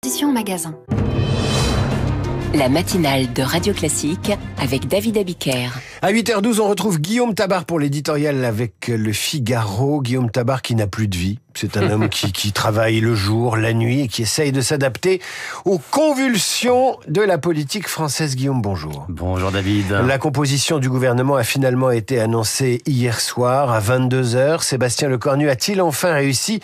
Position magasin. La matinale de Radio Classique avec David Abiker. À 8h12, on retrouve Guillaume Tabar pour l'éditorial avec Le Figaro. Guillaume Tabar qui n'a plus de vie. C'est un homme qui travaille le jour, la nuit et qui essaye de s'adapter aux convulsions de la politique française. Guillaume, bonjour. Bonjour David. La composition du gouvernement a finalement été annoncée hier soir à 22h. Sébastien Lecornu a-t-il enfin réussi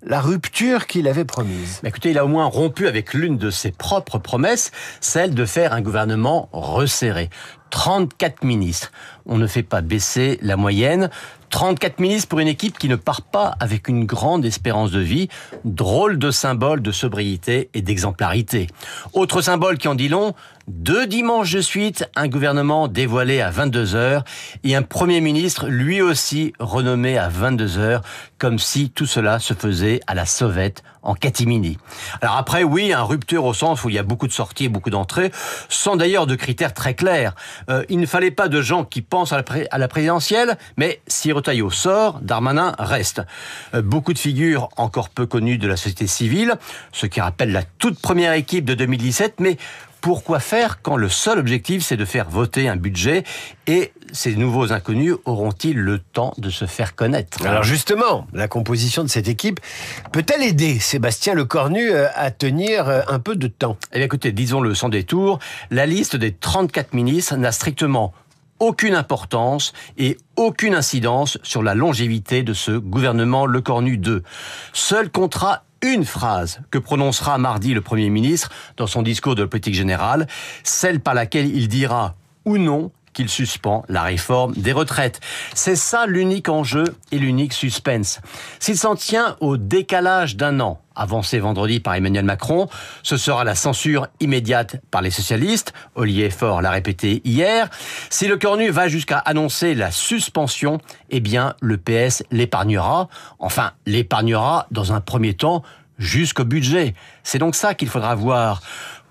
la rupture qu'il avait promise ? Écoutez, il a au moins rompu avec l'une de ses propres promesses, celle de faire un gouvernement resserré. 34 ministres. On ne fait pas baisser la moyenne. 34 ministres pour une équipe qui ne part pas avec une grande espérance de vie. Drôle de symbole de sobriété et d'exemplarité. Autre symbole qui en dit long, 2 dimanches de suite, un gouvernement dévoilé à 22h et un Premier ministre lui aussi renommé à 22h, comme si tout cela se faisait à la sauvette en catimini. Alors après, oui, un rupture au sens où il y a beaucoup de sorties et beaucoup d'entrées, sans d'ailleurs de critères très clairs. Il ne fallait pas de gens qui pensent à la présidentielle, mais si Retailleau sort, Darmanin reste. Beaucoup de figures encore peu connues de la société civile, ce qui rappelle la toute première équipe de 2017, mais pourquoi faire quand le seul objectif c'est de faire voter un budget et ces nouveaux inconnus auront-ils le temps de se faire connaître ? Alors justement, la composition de cette équipe peut-elle aider Sébastien Lecornu à tenir un peu de temps ? Eh bien écoutez, disons-le sans détour, la liste des 34 ministres n'a strictement aucune importance et aucune incidence sur la longévité de ce gouvernement Lecornu 2. Seul comptera une phrase que prononcera mardi le Premier ministre dans son discours de politique générale, celle par laquelle il dira ou non qu'il suspend la réforme des retraites. C'est ça l'unique enjeu et l'unique suspense. S'il s'en tient au décalage d'un an, avancé vendredi par Emmanuel Macron, ce sera la censure immédiate par les socialistes. Olivier Faure l'a répété hier. Si Lecornu va jusqu'à annoncer la suspension, eh bien, le PS l'épargnera. Enfin, l'épargnera dans un premier temps jusqu'au budget. C'est donc ça qu'il faudra voir.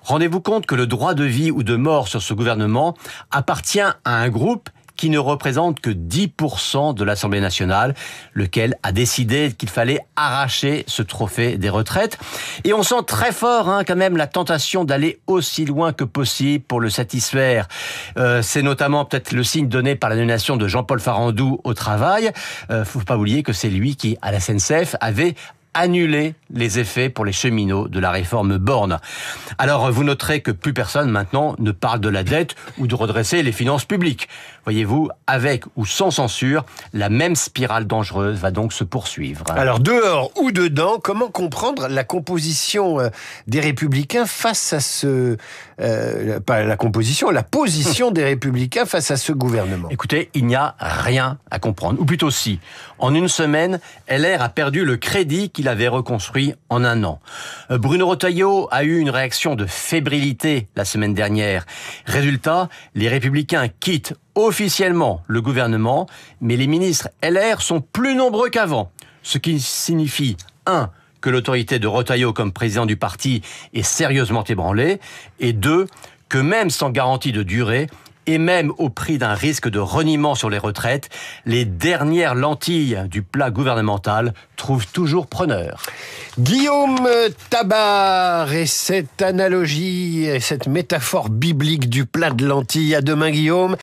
Rendez-vous compte que le droit de vie ou de mort sur ce gouvernement appartient à un groupe qui ne représente que 10% de l'Assemblée nationale, lequel a décidé qu'il fallait arracher ce trophée des retraites. Et on sent très fort quand même la tentation d'aller aussi loin que possible pour le satisfaire. C'est notamment peut-être le signe donné par la nomination de Jean-Paul Farandou au travail. Faut pas oublier que c'est lui qui, à la SNCF, avait annuler les effets pour les cheminots de la réforme Borne. Alors, vous noterez que plus personne maintenant ne parle de la dette ou de redresser les finances publiques. Voyez-vous, avec ou sans censure, la même spirale dangereuse va donc se poursuivre. Alors, dehors ou dedans, comment comprendre la composition des Républicains face à ce... pas la composition, la position des Républicains face à ce gouvernement ? Écoutez, il n'y a rien à comprendre. Ou plutôt si. En une semaine, LR a perdu le crédit qu'il avait reconstruit en un an. Bruno Retailleau a eu une réaction de fébrilité la semaine dernière. Résultat, les Républicains quittent officiellement le gouvernement, mais les ministres LR sont plus nombreux qu'avant. Ce qui signifie, 1, que l'autorité de Retailleau comme président du parti est sérieusement ébranlée, et 2, que même sans garantie de durée, et même au prix d'un risque de reniement sur les retraites, les dernières lentilles du plat gouvernemental trouvent toujours preneur. Guillaume Tabar et cette analogie, et cette métaphore biblique du plat de lentilles. À demain, Guillaume.